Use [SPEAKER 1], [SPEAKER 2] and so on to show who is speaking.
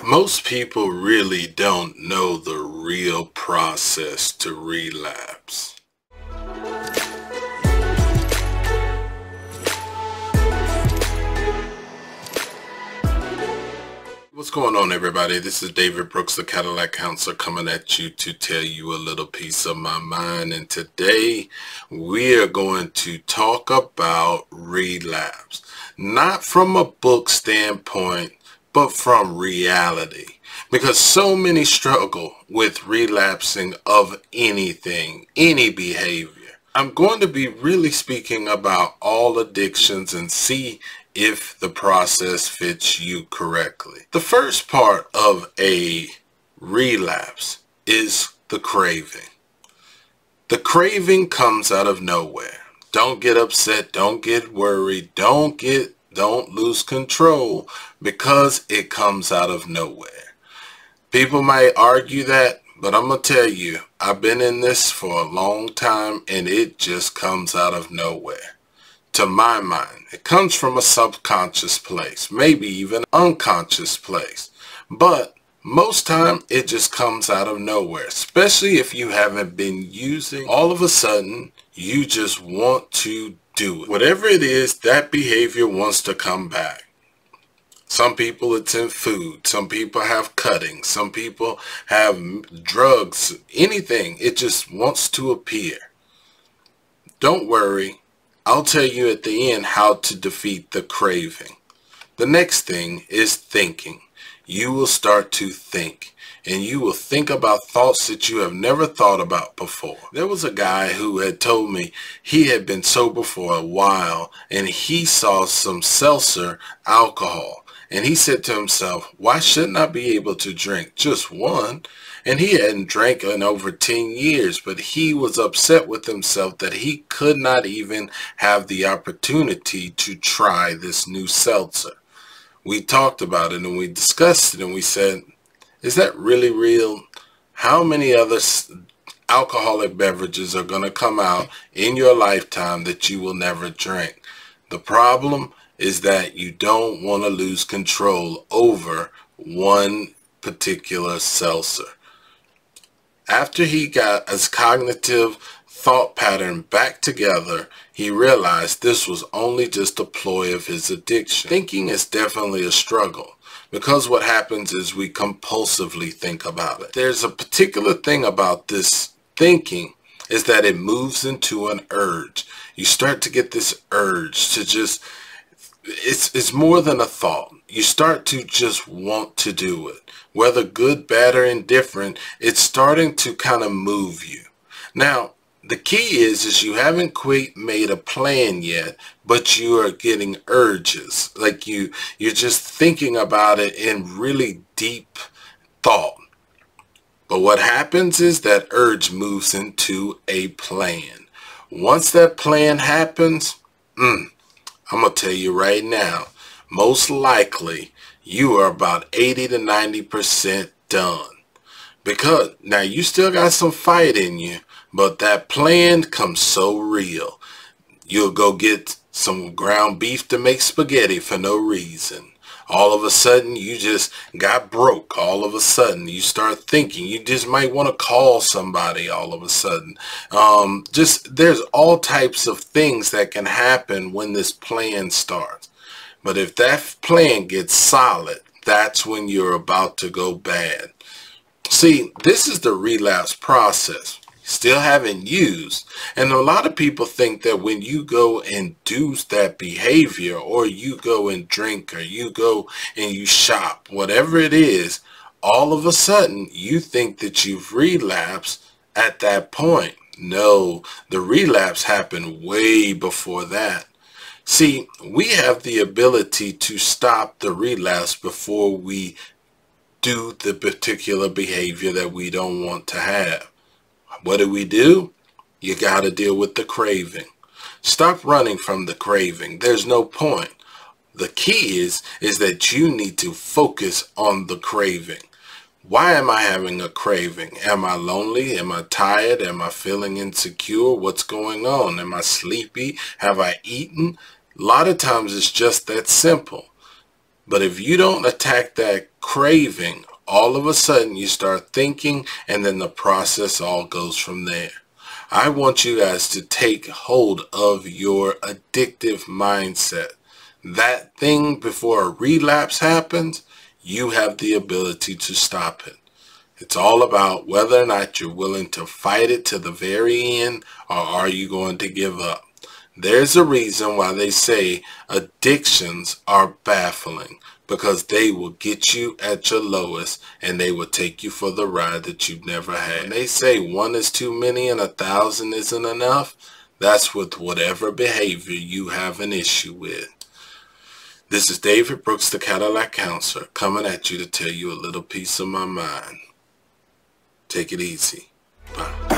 [SPEAKER 1] Most people really don't know the real process to relapse. What's going on, everybody? This is David Brooks, the Cadillac Counselor, coming at you to tell you a little piece of my mind. And today we are going to talk about relapse, not from a book standpoint, but from reality, because so many struggle with relapsing of anything, any behavior. I'm going to be really speaking about all addictions and see if the process fits you correctly. The first part of a relapse is the craving. The craving comes out of nowhere. Don't get upset, don't get worried, don't lose control, because it comes out of nowhere. People might argue that, but I'm going to tell you, I've been in this for a long time and it just comes out of nowhere. To my mind, it comes from a subconscious place, maybe even unconscious place. But most time it just comes out of nowhere, especially if you haven't been using. All of a sudden, you just want to do it. Whatever it is, that behavior wants to come back. Some people it's in food, some people have cutting, some people have drugs, anything. It just wants to appear. Don't worry, I'll tell you at the end how to defeat the craving. The next thing is thinking. You will start to think, and you will think about thoughts that you have never thought about before. There was a guy who had told me he had been sober for a while, and he saw some seltzer alcohol, and he said to himself, why shouldn't I be able to drink just one? And he hadn't drank in over 10 years, but he was upset with himself that he could not even have the opportunity to try this new seltzer. We talked about it and we discussed it, and we said, is that really real? How many other alcoholic beverages are going to come out in your lifetime that you will never drink? The problem is that you don't want to lose control over one particular seltzer. After he got his cognitive thought pattern back together, he realized this was only just a ploy of his addiction. Thinking is definitely a struggle, because what happens is we compulsively think about it. There's a particular thing about this thinking, is that it moves into an urge. You start to get this urge to just, it's more than a thought. You start to just want to do it. Whether good, bad, or indifferent, it's starting to kind of move you. Now, the key is you haven't quite made a plan yet, but you are getting urges. Like you're just thinking about it in really deep thought. But what happens is that urge moves into a plan. Once that plan happens, I'm going to tell you right now, most likely you are about 80 to 90% done. Because now you still got some fight in you, but that plan comes so real. You'll go get some ground beef to make spaghetti for no reason. All of a sudden you just got broke. All of a sudden you start thinking you just might want to call somebody all of a sudden. There's all types of things that can happen when this plan starts. But if that plan gets solid, that's when you're about to go bad. See, this is the relapse process. Still haven't used. And a lot of people think that when you go and do that behavior, or you go and drink, or you go and you shop, whatever it is, all of a sudden you think that you've relapsed at that point. No, the relapse happened way before that. See, we have the ability to stop the relapse before we do the particular behavior that we don't want to have. What do? You got to deal with the craving. Stop running from the craving. There's no point. The key is that you need to focus on the craving. Why am I having a craving? Am I lonely? Am I tired? Am I feeling insecure? What's going on? Am I sleepy? Have I eaten? A lot of times it's just that simple. But if you don't attack that craving, all of a sudden you start thinking, and then the process all goes from there. I want you guys to take hold of your addictive mindset. That thing before a relapse happens, you have the ability to stop it. It's all about whether or not you're willing to fight it to the very end, or are you going to give up. There's a reason why they say addictions are baffling, because they will get you at your lowest and they will take you for the ride that you've never had. And they say one is too many and 1,000 isn't enough. That's with whatever behavior you have an issue with. This is David Brooks, the Cadillac Counselor, coming at you to tell you a little piece of my mind. Take it easy. Bye.